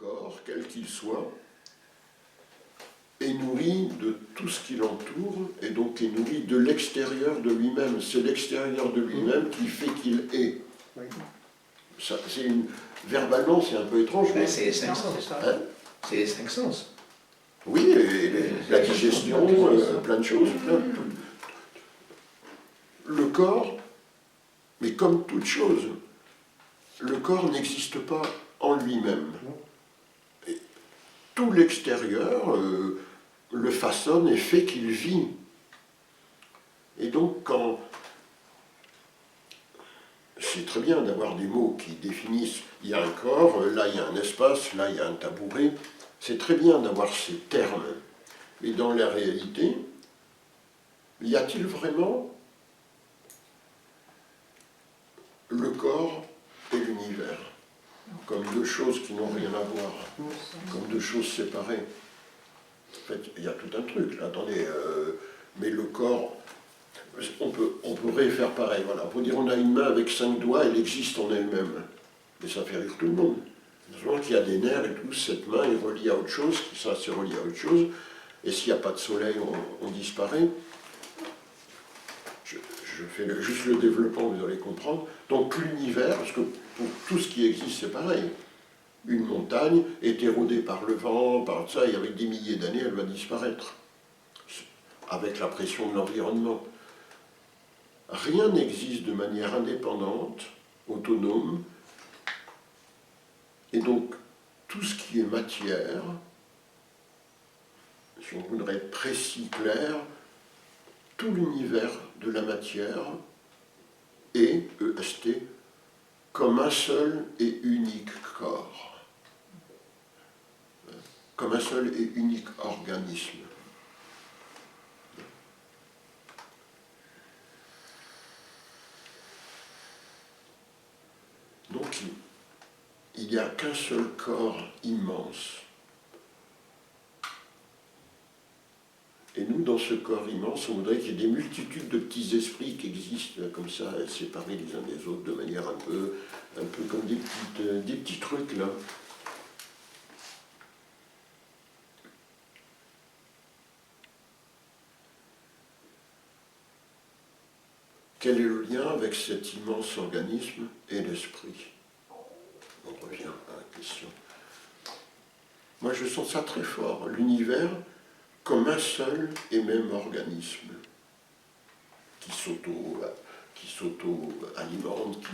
corps, quel qu'il soit, est nourri de tout ce qui l'entoure, et donc est nourri de l'extérieur de lui-même. C'est l'extérieur de lui-même qui fait qu'il est. Oui. Ça, verbalement, c'est un peu étrange. Ben, c'est les cinq sens. Hein? C'est les cinq sens. Oui, et la digestion, plein de choses. Le corps, mais comme toute chose, le corps n'existe pas en lui-même. Et tout l'extérieur le façonne et fait qu'il vit. Et donc, quand c'est très bien d'avoir des mots qui définissent, il y a un corps, là il y a un espace, là il y a un tabouret, c'est très bien d'avoir ces termes. Mais dans la réalité, y a-t-il vraiment le corps et l'univers comme deux choses qui n'ont rien à voir, comme deux choses séparées? En fait, il y a tout un truc, là, attendez, mais le corps, on pourrait faire pareil, voilà. On peut dire on a une main avec 5 doigts, elle existe en elle-même. Mais ça fait rire tout le monde. Souvent qu'il y a des nerfs et tout, cette main est reliée à autre chose, ça c'est relié à autre chose, et s'il n'y a pas de soleil, on disparaît. Je fais juste le développement, vous allez comprendre. Donc l'univers, parce que pour tout ce qui existe, c'est pareil. Une montagne est érodée par le vent, par ça, et avec des milliers d'années, elle va disparaître. Avec la pression de l'environnement. Rien n'existe de manière indépendante, autonome, et donc tout ce qui est matière, si on voudrait être précis, clair, tout l'univers de la matière est, EST, comme un seul et unique corps, comme un seul et unique organisme. Donc, il n'y a qu'un seul corps immense. Et nous, dans ce corps immense, on voudrait qu'il y ait des multitudes de petits esprits qui existent comme ça, séparés les uns des autres, de manière un peu comme des petits trucs, là. Quel est le lien avec cet immense organisme et l'esprit? On revient à la question. Moi, je sens ça très fort. L'univers comme un seul et même organisme qui s'auto-alimente, qui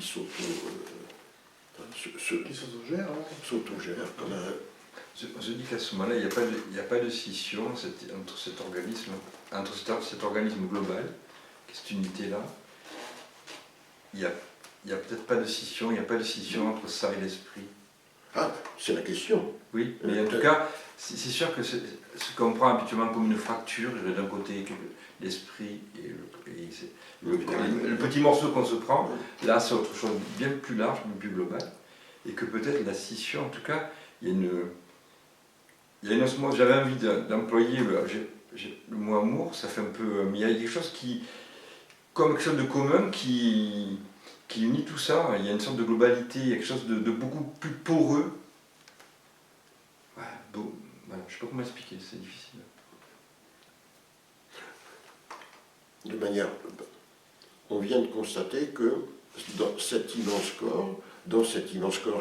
s'autogère. S'autogère comme un... Je dis qu'à ce moment-là, il n'y a pas de scission entre cet organisme global, cette unité-là. Il n'y a peut-être pas de scission, il n'y a pas de scission entre ça et l'esprit. Ah, c'est la question. Oui, mais en tout cas, c'est sûr que ce qu'on prend habituellement comme une fracture, d'un côté l'esprit et le petit morceau qu'on se prend, là c'est autre chose bien plus large, bien plus global, et que peut-être la scission, en tout cas, il y a une autre mot, j'avais envie d'employer le mot amour, ça fait un peu, mais il y a quelque chose comme quelque chose de commun qui unit tout ça, il y a une sorte de globalité, il y a quelque chose de beaucoup plus poreux. Ouais, beau. Voilà, je ne sais pas comment expliquer, c'est difficile. De manière... On vient de constater que dans cet immense corps,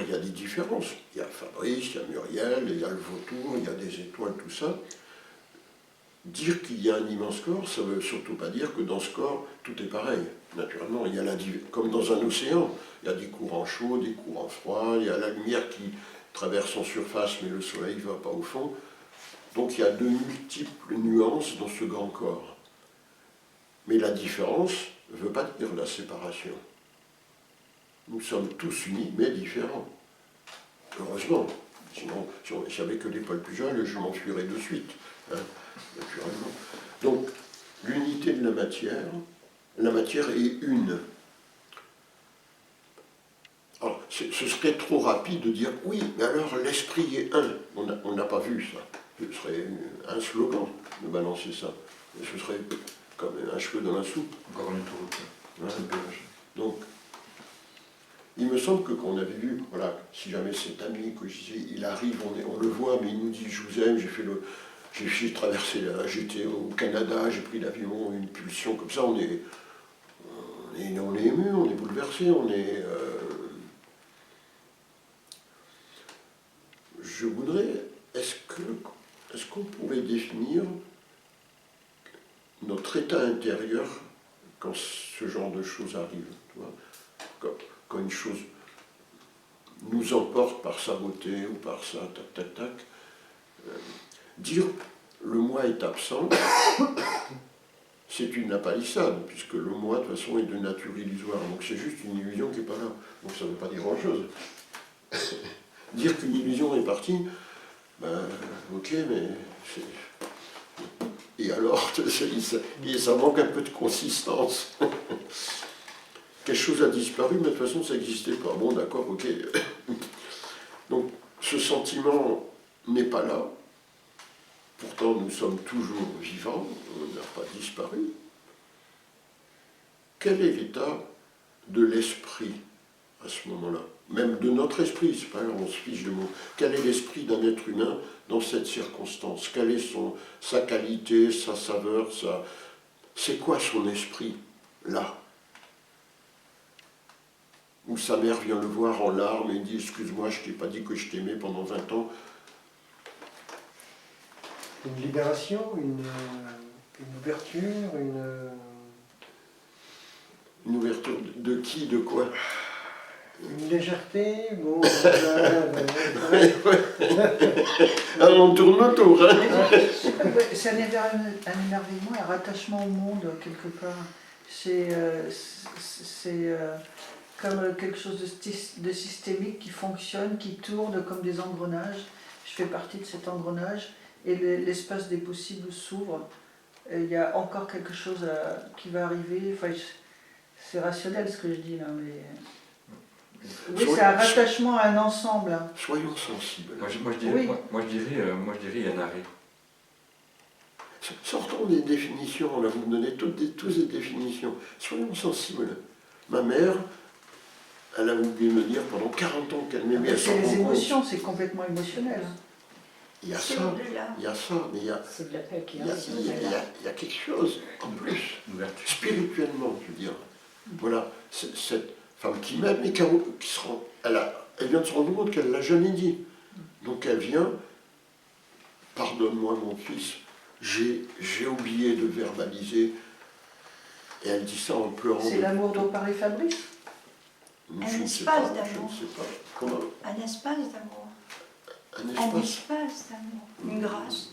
il y a des différences. Il y a Fabrice, il y a Muriel, il y a le vautour, il y a des étoiles, tout ça. Dire qu'il y a un immense corps, ça ne veut surtout pas dire que dans ce corps, tout est pareil. Naturellement, il y a comme dans un océan, il y a des courants chauds, des courants froids, il y a la lumière qui traverse en surface, mais le soleil ne va pas au fond. Donc il y a de multiples nuances dans ce grand corps. Mais la différence ne veut pas dire la séparation. Nous sommes tous unis, mais différents. Heureusement. Sinon, si j'avais que les poils plus jeunes, je m'enfuirais de suite. Hein, naturellement. Donc, l'unité de la matière est une. Alors, ce serait trop rapide de dire oui, mais alors l'esprit est un. On n'a pas vu ça. Ce serait un slogan de balancer ça. Ce serait comme un cheveu dans la soupe. Encore une autoroute. Voilà. Donc, il me semble que qu'on avait vu, voilà, si jamais cet ami que je disais, il arrive, on le voit, mais il nous dit je vous aime, j'ai traversé j'étais au Canada, j'ai pris l'avion, une pulsion comme ça, on est ému, on est bouleversé, je voudrais, est-ce qu'on pourrait définir notre état intérieur quand ce genre de choses arrive, tu vois, quand une chose nous emporte par sa beauté ou par sa tac tac tac, dire le moi est absent, c'est une palissade, puisque le moi de toute façon est de nature illusoire, donc c'est juste une illusion qui n'est pas là, donc ça ne veut pas dire grand chose. Dire qu'une illusion est partie, ben ok, mais c'est... Et alors, ça manque un peu de consistance. Quelque chose a disparu, mais de toute façon, ça n'existait pas. Bon, d'accord, ok. Donc, ce sentiment n'est pas là. Pourtant, nous sommes toujours vivants, on n'a pas disparu. Quel est l'état de l'esprit à ce moment-là? Même de notre esprit, c'est pas grave, on se fiche de mots. Quel est l'esprit d'un être humain dans cette circonstance? Quelle est sa qualité, sa saveur, c'est quoi son esprit, là? Où sa mère vient le voir en larmes et dit « Excuse-moi, je t'ai pas dit que je t'aimais pendant 20 ans. » Une libération, une ouverture, Une ouverture de qui, de quoi? une légèreté, bon... Ah, on tourne autour, hein. C'est un émerveillement, un rattachement au monde, quelque part. C'est comme quelque chose de systémique qui fonctionne, qui tourne comme des engrenages. Je fais partie de cet engrenage et l'espace des possibles s'ouvre. Il y a encore quelque chose qui va arriver. Enfin, c'est rationnel ce que je dis là, mais... Oui, c'est un rattachement à un ensemble. Hein. Soyons sensibles. Moi, je dirais un arrêt. Sortons des définitions, là vous me donnez tous des définitions. Soyons sensibles. Ma mère, elle a oublié de me dire pendant 40 ans qu'elle m'aimait. C'est les émotions, c'est complètement émotionnel. Il y a ça, mais il y a, C'est de la paix qui il y a quelque chose en plus, spirituellement, je veux dire. Voilà, cette femme qui m'aime et elle vient de se rendre compte qu'elle ne l'a jamais dit. Donc elle vient, pardonne-moi mon fils, j'ai oublié de verbaliser, et elle dit ça en pleurant. C'est l'amour dont parlait Fabrice. Je Un ne sais espace pas, d'amour. Je ne sais pas. Comment? Un espace d'amour. Un Un espace. espace d'amour. Une grâce.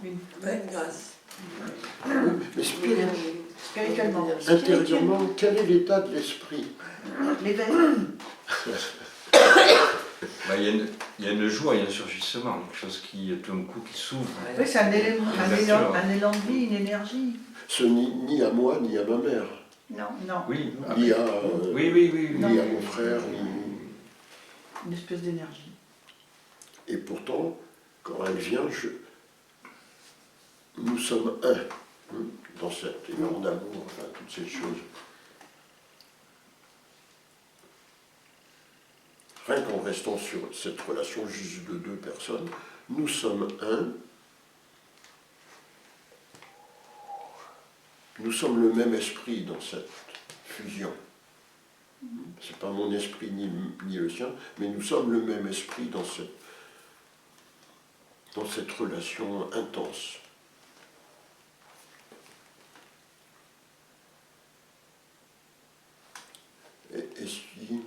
Une grâce. Mais spirituellement. intérieurement, quel est l'état de l'esprit? L'éveil. Il y a une joie, il y a un surgissement, quelque chose qui, tout d'un coup, qui s'ouvre. Oui, c'est un élan de vie, une énergie. Ce ni à moi, ni à ma mère, Non. Non, Oui, ni à, oui. ni à mon frère, une espèce d'énergie. Et pourtant, quand elle vient, nous sommes un, dans cet élan d'amour, enfin, toutes ces choses. Rien qu'en restant sur cette relation juste de deux personnes, nous sommes un, nous sommes le même esprit dans cette fusion. C'est pas mon esprit ni le sien, mais nous sommes le même esprit dans cette relation intense. Et si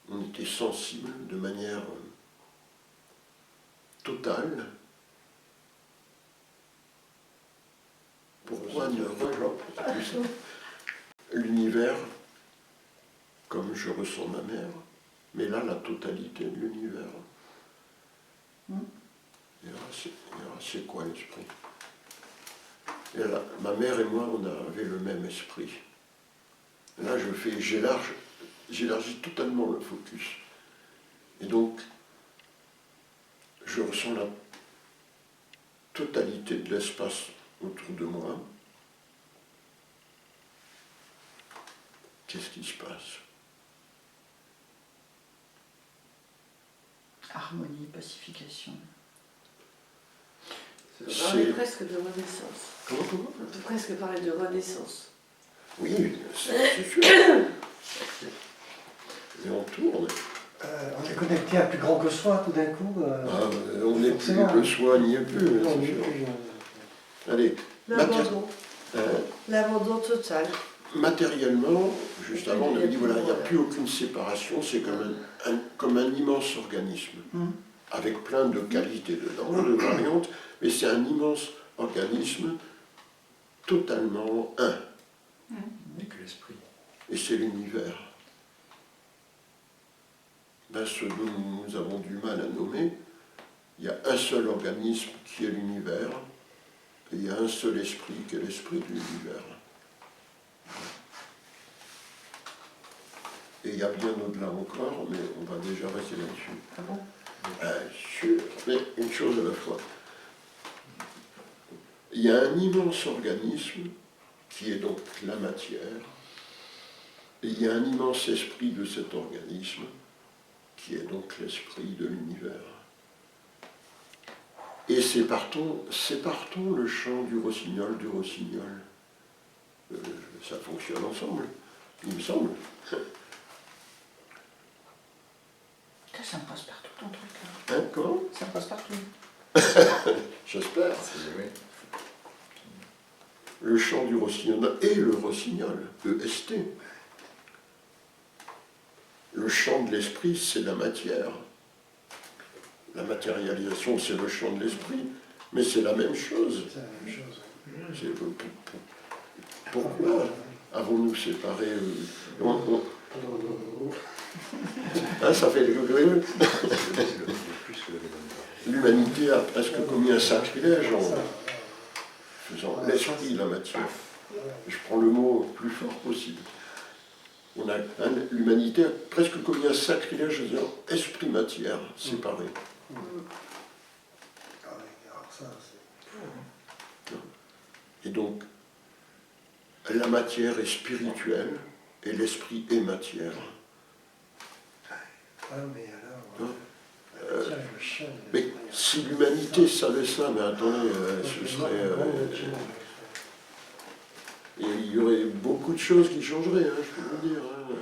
on était sensible de manière totale, pourquoi ne pas l'univers comme je ressens ma mère, mais là la totalité de l'univers? Et là, c'est quoi l'esprit? Et là, ma mère et moi, on avait le même esprit. Et là, j'élargis totalement le focus. Et donc, je ressens la totalité de l'espace autour de moi. Qu'est-ce qui se passe? Harmonie, pacification. On peut parler C'est- presque de renaissance. Comment On peut presque parler de renaissance. Oui, c'est sûr. Et on tourne. On est connecté à plus grand que soi tout d'un coup. Ah, on n'est plus, forcément. le soi n'y est plus. Non, c'est on est sûr. plus, Allez, L'abandon. hein, L'abandon total. matériellement, juste avant, on avait dit voilà, il n'y a plus aucune séparation, c'est comme un immense organisme, avec plein de qualités dedans, de variantes, mais c'est un immense organisme totalement un, Et que l'esprit. et c'est l'univers. Ben, ce dont nous avons du mal à nommer, il y a un seul organisme qui est l'univers, et il y a un seul esprit qui est l'esprit de l'univers. Et il y a bien au-delà encore, mais on va déjà rester là-dessus. Ah bon? Sûr, mais une chose à la fois. Il y a un immense organisme qui est donc la matière, et il y a un immense esprit de cet organisme qui est donc l'esprit de l'univers. Et séparons le chant du rossignol. Ça fonctionne ensemble, il me semble. Ça me passe partout ton truc là. Hein, comment? Ça me passe partout. J'espère. Oui. Le chant du rossignol et le rossignol, EST. Le chant de l'esprit, c'est la matière. La matérialisation, c'est le chant de l'esprit, mais c'est la même chose. C'est la même chose. Pourquoi avons-nous séparé Hein, ça fait L'humanité a presque commis un sacrilège en faisant l'esprit la matière. Je prends le mot le plus fort possible. L'humanité a presque commis un sacrilège en disant esprit-matière séparés. Ah oui, alors ça, c'est... Et donc, la matière est spirituelle et l'esprit est matière. Ah, mais alors... Hein tiens, le chien, Mais si l'humanité savait ça, mais attendez, ce serait... il y aurait beaucoup de choses qui changeraient, hein, je peux vous le dire. Hein.